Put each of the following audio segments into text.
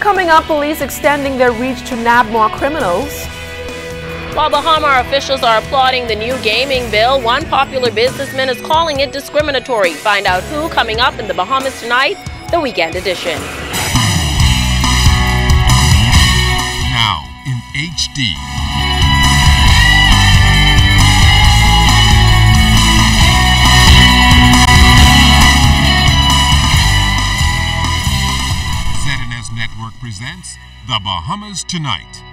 Coming up, police extending their reach to nab more criminals. While Bahama officials are applauding the new gaming bill, one popular businessman is calling it discriminatory. Find out who coming up in the Bahamas Tonight, the weekend edition. Now in HD. Network presents The Bahamas Tonight.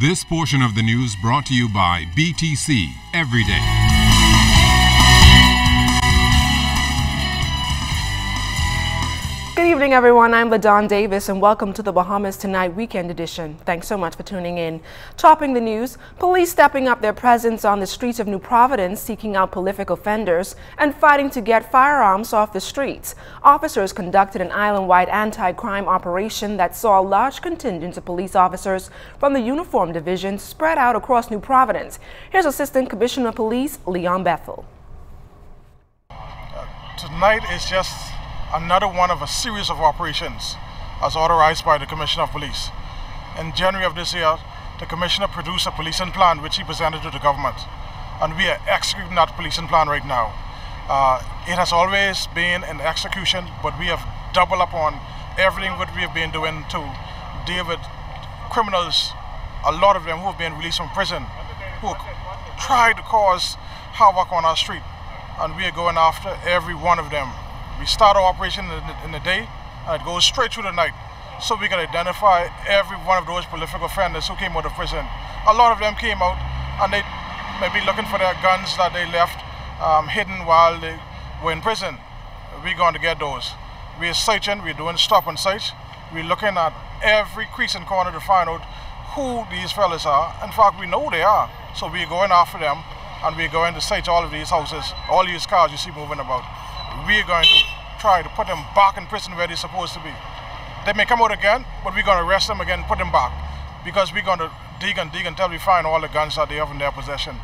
This portion of the news brought to you by BTC Every Day. Good evening, everyone. I'm LaDawn Davis, and welcome to the Bahamas Tonight Weekend Edition. Thanks so much for tuning in. Topping the news, police stepping up their presence on the streets of New Providence, seeking out prolific offenders and fighting to get firearms off the streets. Officers conducted an island-wide anti-crime operation that saw large contingents of police officers from the Uniform Division spread out across New Providence. Here's Assistant Commissioner of Police Leon Bethel. Tonight is just another one of a series of operations as authorized by the Commissioner of Police. In January of this year, the Commissioner produced a policing plan which he presented to the government, and we are executing that policing plan right now. It has always been in execution, but we have doubled up on everything what we have been doing to deal with criminals, a lot of them who have been released from prison, who tried to cause havoc on our street, and we are going after every one of them. We start our operation in the day, and it goes straight through the night. So we can identify every one of those prolific offenders who came out of prison. A lot of them came out, and they may be looking for their guns that they left hidden while they were in prison. We're going to get those. We're searching, we're doing stop and search. We're looking at every crease and corner to find out who these fellas are. In fact, we know they are. So we're going after them, and we're going to search all of these houses, all these cars you see moving about. We're going to try to put them back in prison where they're supposed to be. They may come out again, but we're going to arrest them again and put them back, because we're going to dig until we find all the guns that they have in their possession.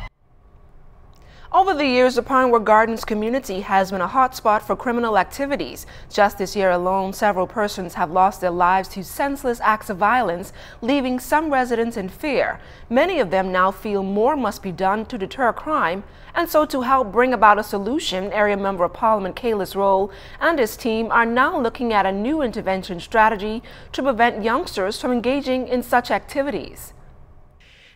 Over the years, the Pinewood Gardens community has been a hotspot for criminal activities. Just this year alone, several persons have lost their lives to senseless acts of violence, leaving some residents in fear. Many of them now feel more must be done to deter crime, and so to help bring about a solution, Area Member of Parliament Kaylis Roll and his team are now looking at a new intervention strategy to prevent youngsters from engaging in such activities.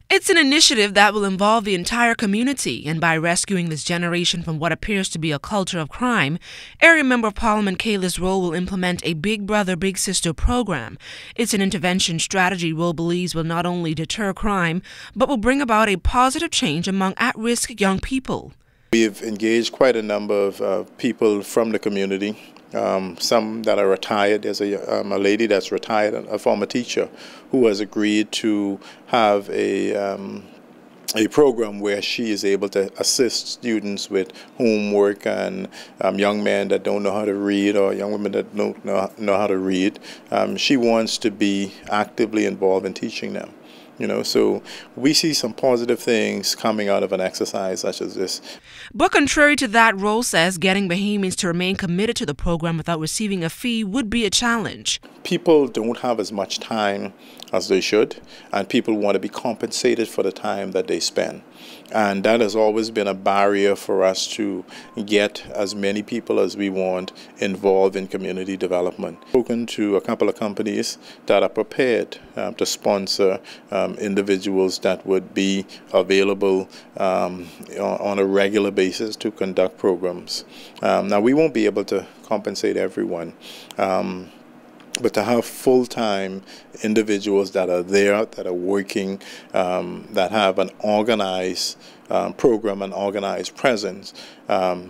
It's an initiative that will involve the entire community, and by rescuing this generation from what appears to be a culture of crime, Area Member of Parliament Kaylis Roll will implement a Big Brother, Big Sister program. It's an intervention strategy Roll believes will not only deter crime, but will bring about a positive change among at-risk young people. We've engaged quite a number of people from the community. Some that are retired. There's a lady that's retired, a former teacher, who has agreed to have a program where she is able to assist students with homework, and young men that don't know how to read or young women that don't know how to read. She wants to be actively involved in teaching them. So we see some positive things coming out of an exercise such as this. But contrary to that, Roll says getting Bahamians to remain committed to the program without receiving a fee would be a challenge. People don't have as much time as they should, and people want to be compensated for the time that they spend. And that has always been a barrier for us to get as many people as we want involved in community development. I've spoken to a couple of companies that are prepared to sponsor individuals that would be available on a regular basis to conduct programs. Now, we won't be able to compensate everyone. But to have full-time individuals that are there, that are working, that have an organized program, an organized presence,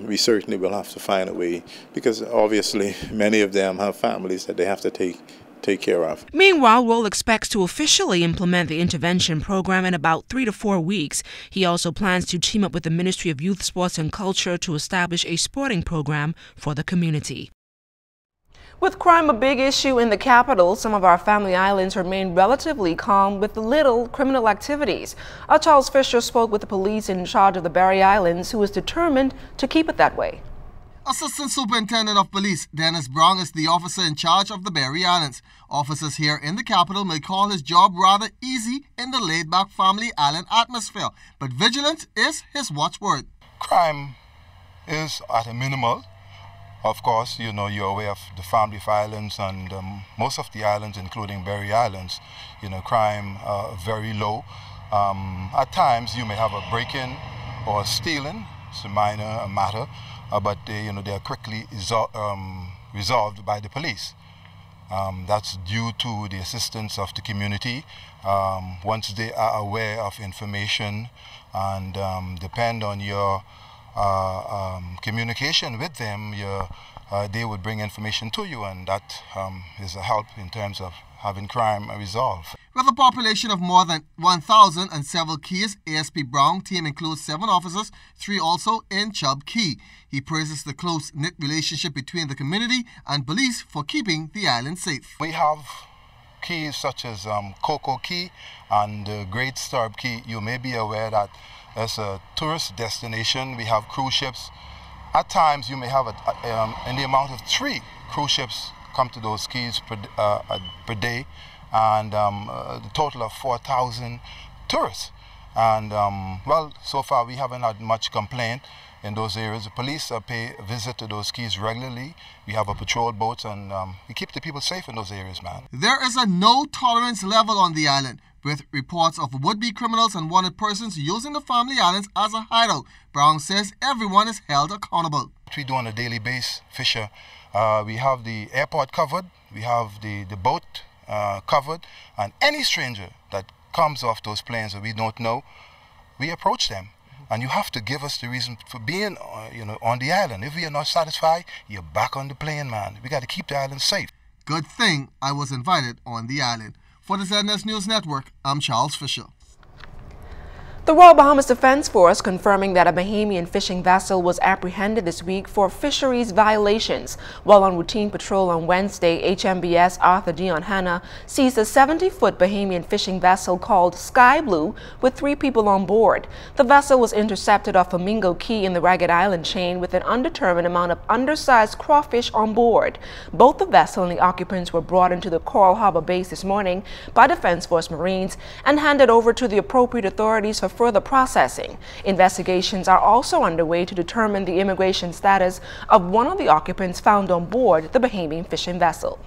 we certainly will have to find a way, because obviously many of them have families that they have to take care of. Meanwhile, Roll expects to officially implement the intervention program in about 3 to 4 weeks. He also plans to team up with the Ministry of Youth, Sports and Culture to establish a sporting program for the community. With crime a big issue in the capital, some of our family islands remain relatively calm with little criminal activities. Charles Fisher spoke with the police in charge of the Barry Islands, who is determined to keep it that way. Assistant Superintendent of Police Dennis Brown is the officer in charge of the Berry Islands. Officers here in the capital may call his job rather easy in the laid-back family island atmosphere, but vigilance is his watchword. Crime is at a minimal. Of course, you know, you're aware of the family islands and most of the islands, including Berry Islands, you know, crime very low. At times, you may have a break-in or a stealing. It's a minor matter, but they are quickly resolved by the police. That's due to the assistance of the community. Once they are aware of information and depend on your communication with them, they would bring information to you, and that is a help in terms of having crime resolved. With a population of more than 1,000 and several keys, ASP Brown team includes 7 officers, 3 also in Chubb Key. He praises the close-knit relationship between the community and police for keeping the island safe. We have keys such as Coco Key and Great Stirrup Key. You may be aware that as a tourist destination, we have cruise ships. At times, you may have in the amount of 3 cruise ships come to those keys per day, and a total of 4,000 tourists. And well, so far we haven't had much complaint in those areas. The police pay a visit to those keys regularly. We have a patrol boats, and we keep the people safe in those areas, man. There is a no-tolerance level on the island, with reports of would-be criminals and wanted persons using the family islands as a hideout. Brown says everyone is held accountable. We do on a daily basis, Fisher. We have the airport covered, we have the boat covered, and any stranger that comes off those planes that we don't know, we approach them. And you have to give us the reason for being on the island. If we are not satisfied, you're back on the plane, man. We got to keep the island safe. Good thing I was invited on the island. For the ZNS News Network, I'm Charles Fisher. The Royal Bahamas Defense Force confirming that a Bahamian fishing vessel was apprehended this week for fisheries violations. While on routine patrol on Wednesday, HMBS Arthur Dion Hanna seized a 70-foot Bahamian fishing vessel called Sky Blue with 3 people on board. The vessel was intercepted off Flamingo Key in the Ragged Island chain with an undetermined amount of undersized crawfish on board. Both the vessel and the occupants were brought into the Coral Harbor base this morning by Defense Force Marines and handed over to the appropriate authorities for further processing. Investigations are also underway to determine the immigration status of one of the occupants found on board the Bahamian fishing vessel.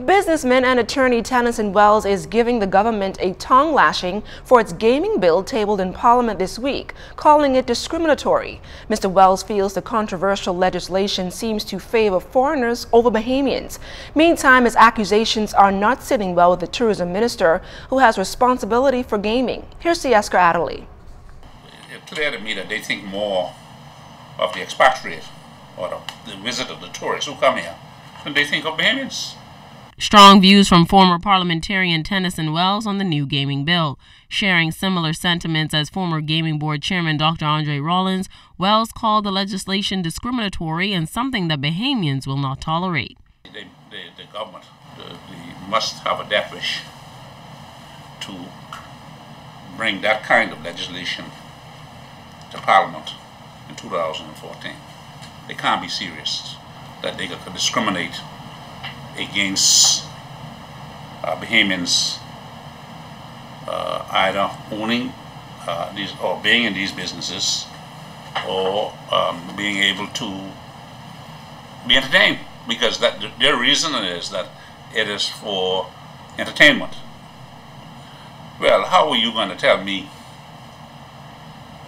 Businessman and attorney Tennyson Wells is giving the government a tongue lashing for its gaming bill tabled in Parliament this week, calling it discriminatory. Mr. Wells feels the controversial legislation seems to favor foreigners over Bahamians. Meantime, his accusations are not sitting well with the tourism minister, who has responsibility for gaming. Here's Sieska Adderley. It's clear to me that they think more of the expatriate or the visitor, the tourists who come here, than they think of Bahamians. Strong views from former parliamentarian Tennyson Wells on the new gaming bill. Sharing similar sentiments as former Gaming Board Chairman Dr. Andre Rollins, Wells called the legislation discriminatory and something that Bahamians will not tolerate. The government must have a death wish to bring that kind of legislation to Parliament in 2014. They can't be serious that they could discriminate against Bahamians either owning these or being in these businesses or being able to be entertained, because their reason is that it is for entertainment. Well, how are you going to tell me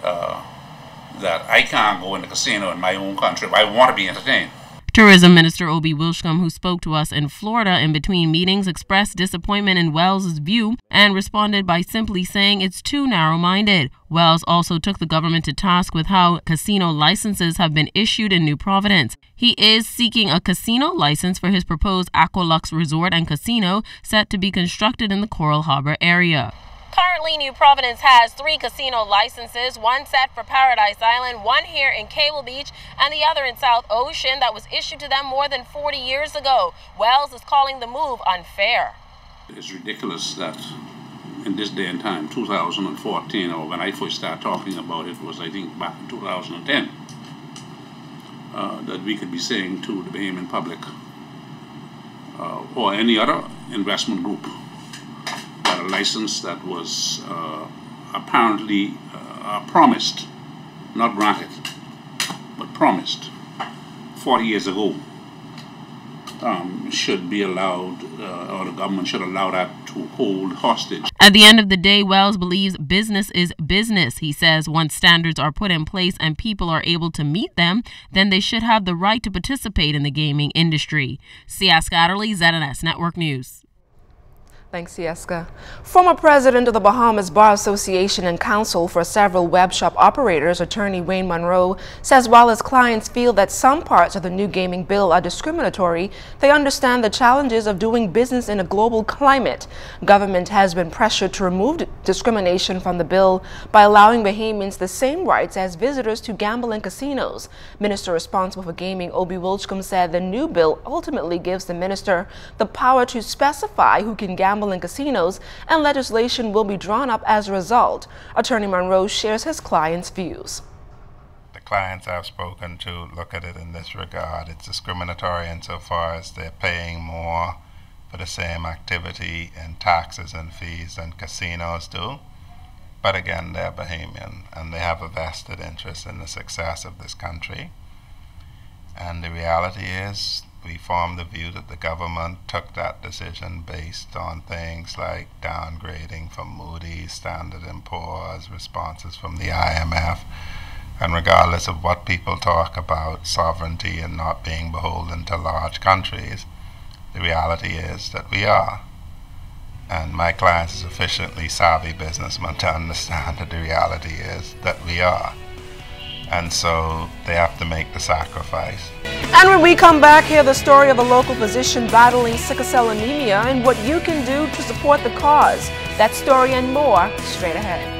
that I can't go in the casino in my own country if I want to be entertained? Tourism Minister Obi Wilshcombe, who spoke to us in Florida in between meetings, expressed disappointment in Wells' view and responded by simply saying it's too narrow-minded. Wells also took the government to task with how casino licenses have been issued in New Providence. He is seeking a casino license for his proposed Aqualux Resort and Casino set to be constructed in the Coral Harbor area. Currently, New Providence has 3 casino licenses, one set for Paradise Island, one here in Cable Beach, and the other in South Ocean that was issued to them more than 40 years ago. Wells is calling the move unfair. It's ridiculous that in this day and time, 2014, or when I first started talking about it was, I think, back in 2010, that we could be saying to the Bahamian public or any other investment group that a license that was apparently promised, not granted, but promised 40 years ago, should be allowed, or the government should allow that to hold hostage. At the end of the day, Wells believes business is business. He says once standards are put in place and people are able to meet them, then they should have the right to participate in the gaming industry. Sia Scatterly, ZNS Network News. Thanks, Sieska. Former president of the Bahamas Bar Association and counsel for several web shop operators, attorney Wayne Monroe, says while his clients feel that some parts of the new gaming bill are discriminatory, they understand the challenges of doing business in a global climate. Government has been pressured to remove discrimination from the bill by allowing Bahamians the same rights as visitors to gambling casinos. Minister responsible for gaming, Obi Wilchcombe, said the new bill ultimately gives the minister the power to specify who can gamble in casinos, and legislation will be drawn up as a result. Attorney Monroe shares his clients' views. The clients I've spoken to look at it in this regard. It's discriminatory insofar as they're paying more for the same activity in taxes and fees than casinos do. But again, they're Bahamian and they have a vested interest in the success of this country. And the reality is, we formed the view that the government took that decision based on things like downgrading from Moody's, Standard & Poor's, responses from the IMF, and regardless of what people talk about sovereignty and not being beholden to large countries, the reality is that we are. And my client is a sufficiently savvy businessman to understand that the reality is that we are. And so they have to make the sacrifice. And when we come back, hear the story of a local physician battling sickle cell anemia and what you can do to support the cause. That story and more straight ahead.